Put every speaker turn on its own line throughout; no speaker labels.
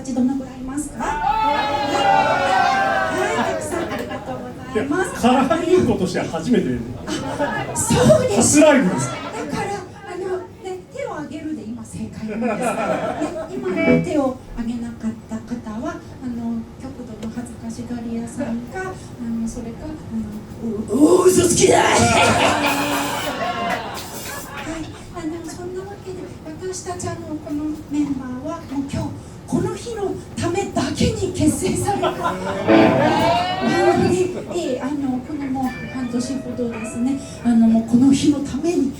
達どのぐらいいますか？はい、たくさんありがとうございます。
カラーリンゴとしては初めて。
そうです。
初ライブです。
だから手を挙げるで今正解なんです。今手を挙げなかった方は極度の恥ずかしがり屋さんかそれか嘘つきだ。そんなわけで私たちこのメンバーはもう今日この日のためだけに結成されたなので、このもう半年ほどですねもうこの日のために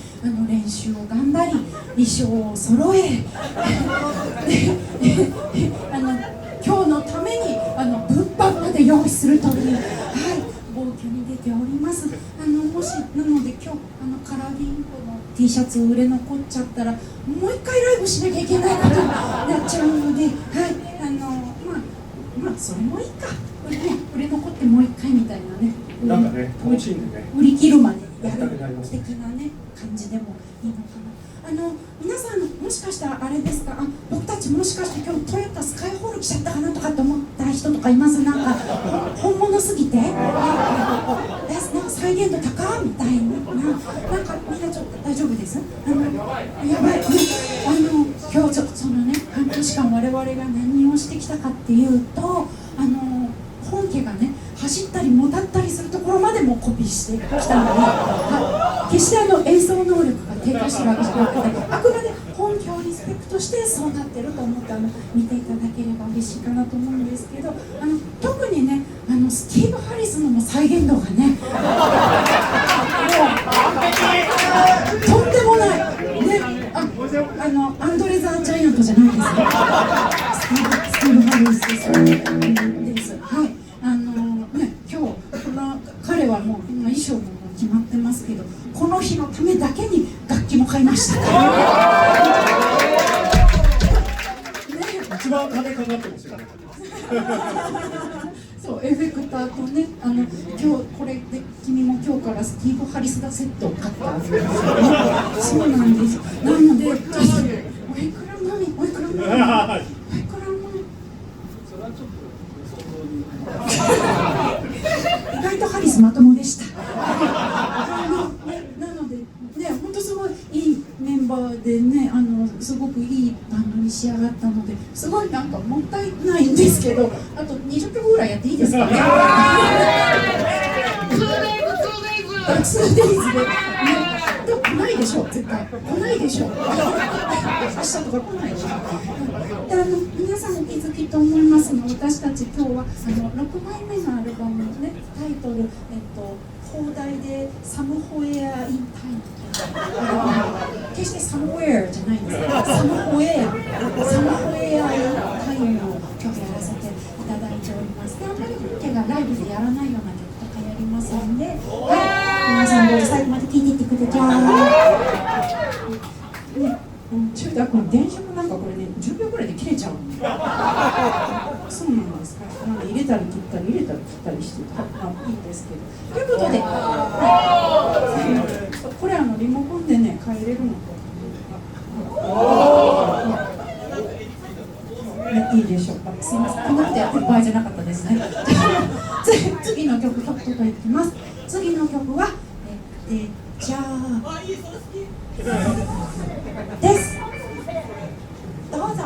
練習を頑張り衣装を揃え今日のために物販まで用意するという、暴挙に出ております。もしなので今日カラビンコの T シャツ売れ残っちゃったらもう一回ライブしなきゃいけないことになっちゃうので、それもいいか、売れ残ってもう一回みたいなね、
なんかね、楽しんでね、
売り切るまでやる
的な
ね感じでもいいのかな。皆さんもしかしたらあれですか、僕たちもしかして今日トヨタスカイホール来ちゃったかなとかって思った人とかいます？なんか本物すぎてなんか再現度高みたいな、なんかみんなちょっと大丈夫です？やばい、今日ちょっとそのね半年間我々が何をしてきたかっていうと本家がね走ったりもたったりするところまでもコピーしてきたので、決して演奏能力が低下してるわけじゃなくて、あくまで本家をリスペクトしてそうなってると思って見ていただければ嬉しいかなと思うんですけど、特にねスティーブ・ハリスのも再現度がねとんでもないね。アンドレ・ザ・ジャイアントじゃないですよ。スティーブ・ハリスです。はい。今日彼はもう今衣装も決まってますけど、この日のためだけに楽器も買いましたから
一番金かかってますよね。
そう、エフェクターとね、今日これで君も今日からスティーブ・ハリスダセットを買ったんですよ。そうなんです。なので、おいくらマミ、おいくらマミ、おいくらマミ。意外とハリスまともでした。なのでね、本当すごいいいメンバーでね、すごくいいバンドに仕上がったので、すごいなんかもったいないんですけど、あと20曲ぐらいやっていいですかね。2days で、来ないでしょ、絶対来ないでしょ。明日とか来ないでしょ。で皆さんお気づきと思いますの、私たち今日は6枚目のアルバムのねタイトル、放題でサムホエアインタイム、決してサムウェアじゃないんですけど、サムホエアインタイムを今日やらせていただいております。で、あんまり本家がライブでやらないような曲とかやりますので、皆さんどうぞ最後まで聴いていってください。中田君、電車もなんかこれね、10秒ぐらいで切れちゃうの。そうなんですか。なので入れたり切ったり、入れたり切ったりしていいんですけど。ということで、これリモコンでね、変えれるの。いいでしょうか。すみません、この人やってる場合じゃなかったですね。次の曲、届いてます。次の曲は、じゃあです。どうぞ。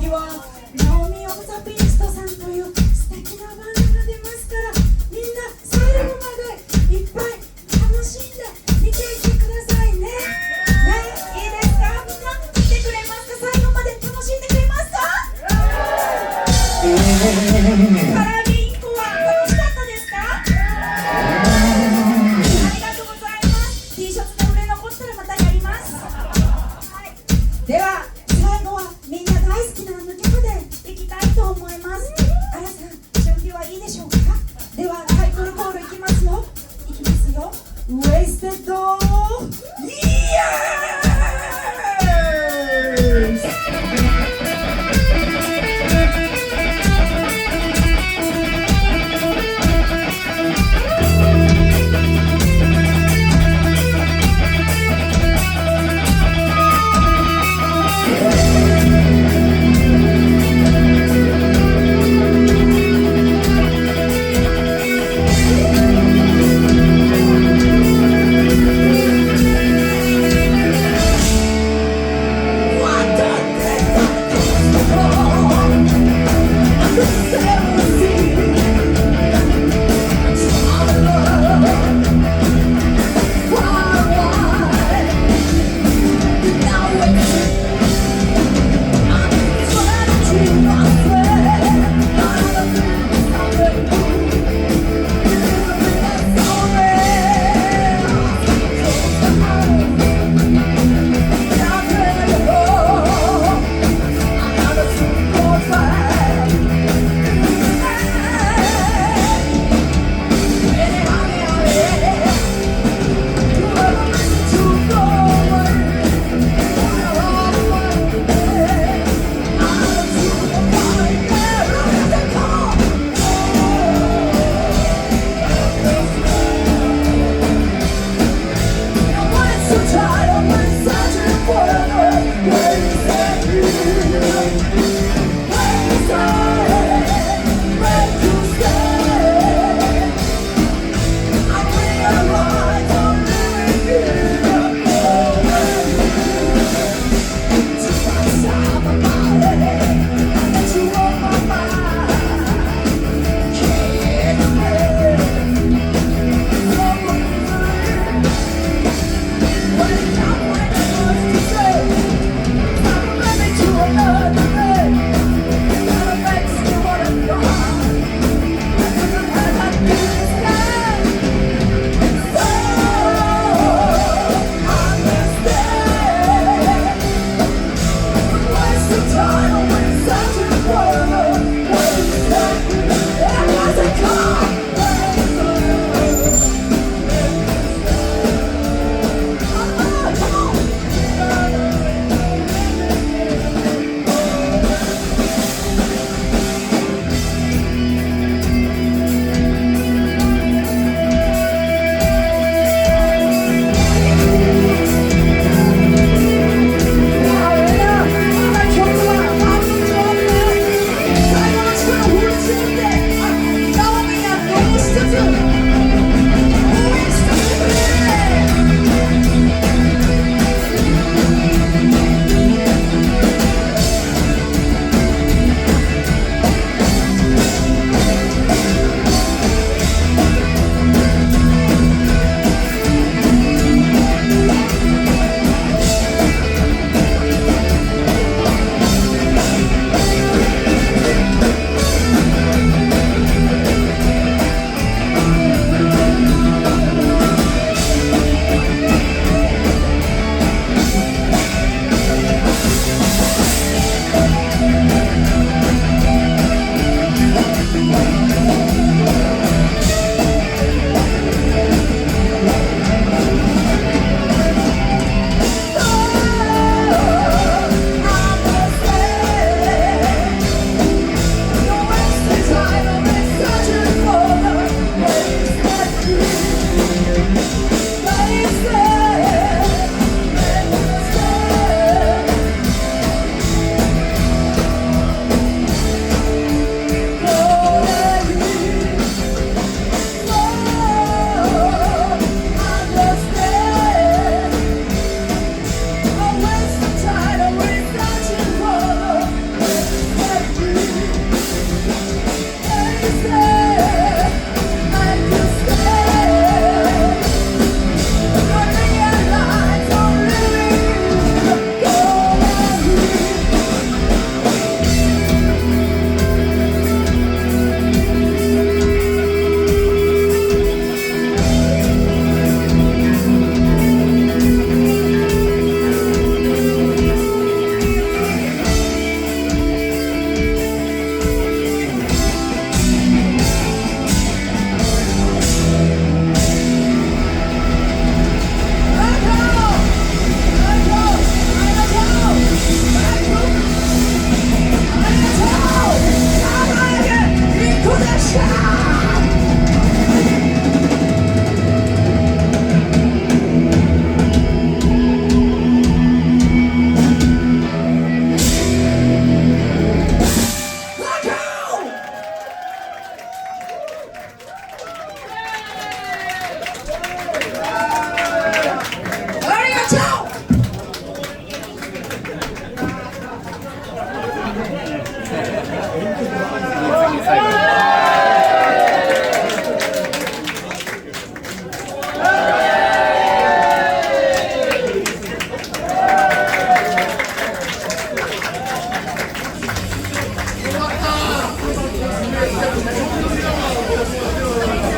にはナオミ・オブ・ザ・ビーストさんという素敵なバンドが出ますから、みんな最後までいっぱい楽しんで見ていってくださいね。ね、いいですか？みんな見てくれますか？最後まで楽しんでくれますか？